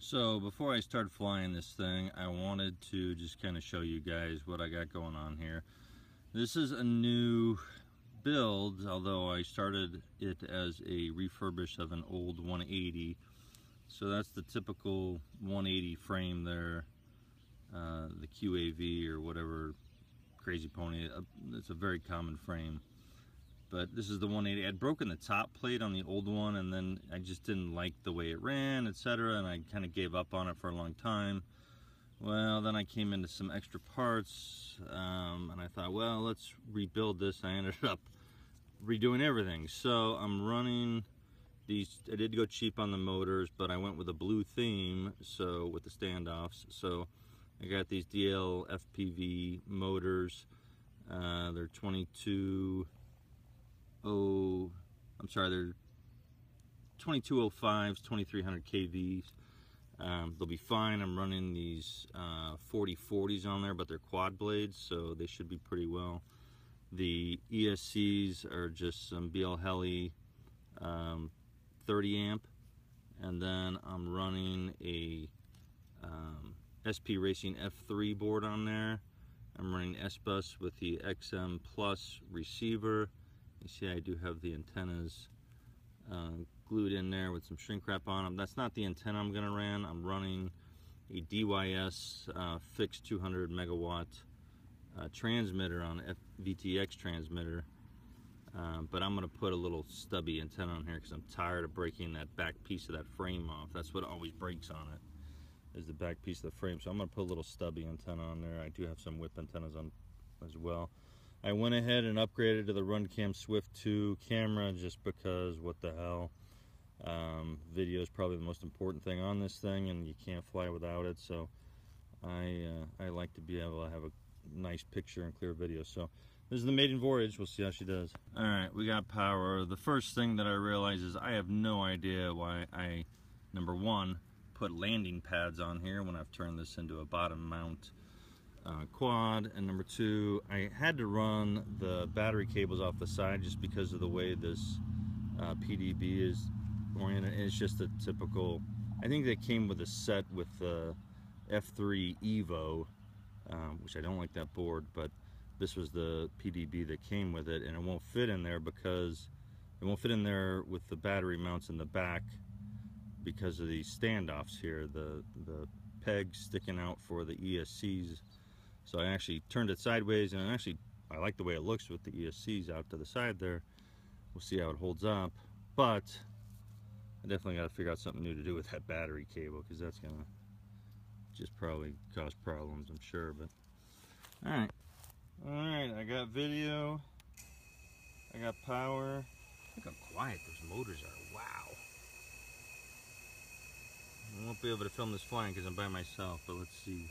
So before I start flying this thing, I wanted to just kind of show you guys what I got going on here. This is a new build, although I started it as a refurbish of an old 180. So that's the typical 180 frame there, the QAV or whatever, Crazy Pony. It's a very common frame. But this is the 180. I'd broken the top plate on the old one, and then I just didn't like the way it ran, etc., and I kind of gave up on it for a long time. Well, then I came into some extra parts, and I thought, well, let's rebuild this. I ended up redoing everything. So I'm running these. I did go cheap on the motors, but I went with a blue theme, so with the standoffs. So I got these DL FPV motors. They're 2205s, 2300 kVs. They'll be fine. I'm running these 4040s on there, but they're quad blades, so they should be pretty well. The ESCs are just some BL Heli 30 amp, and then I'm running a SP Racing F3 board on there. I'm running S-Bus with the XM Plus receiver. You see I do have the antennas glued in there with some shrink wrap on them. That's not the antenna I'm going to run. I'm running a DYS fixed 200 megawatt transmitter on VTX transmitter. But I'm going to put a little stubby antenna on here because I'm tired of breaking that back piece of that frame off. That's what always breaks on it, is the back piece of the frame. So I'm going to put a little stubby antenna on there. I do have some whip antennas on as well. I went ahead and upgraded to the RunCam Swift 2 camera just because, what the hell. Video is probably the most important thing on this thing, and you can't fly without it. So I like to be able to have a nice picture and clear video. So this is the maiden voyage. We'll see how she does. All right, we got power. The first thing that I realized is I have no idea why I, number one, put landing pads on here when I've turned this into a bottom mount quad, and number two, I had to run the battery cables off the side just because of the way this PDB is oriented. It's just a typical, I think they came with a set with the F3 Evo, which I don't like that board, but this was the PDB that came with it, and it won't fit in there because it won't fit in there with the battery mounts in the back because of these standoffs here, the pegs sticking out for the ESCs. So I actually turned it sideways, and actually I like the way it looks with the ESCs out to the side there. We'll see how it holds up, but I definitely got to figure out something new to do with that battery cable, because that's gonna just probably cause problems, I'm sure. But all right, I got video, I got power. Look how quiet those motors are. Wow. I won't be able to film this flying because I'm by myself, but let's see.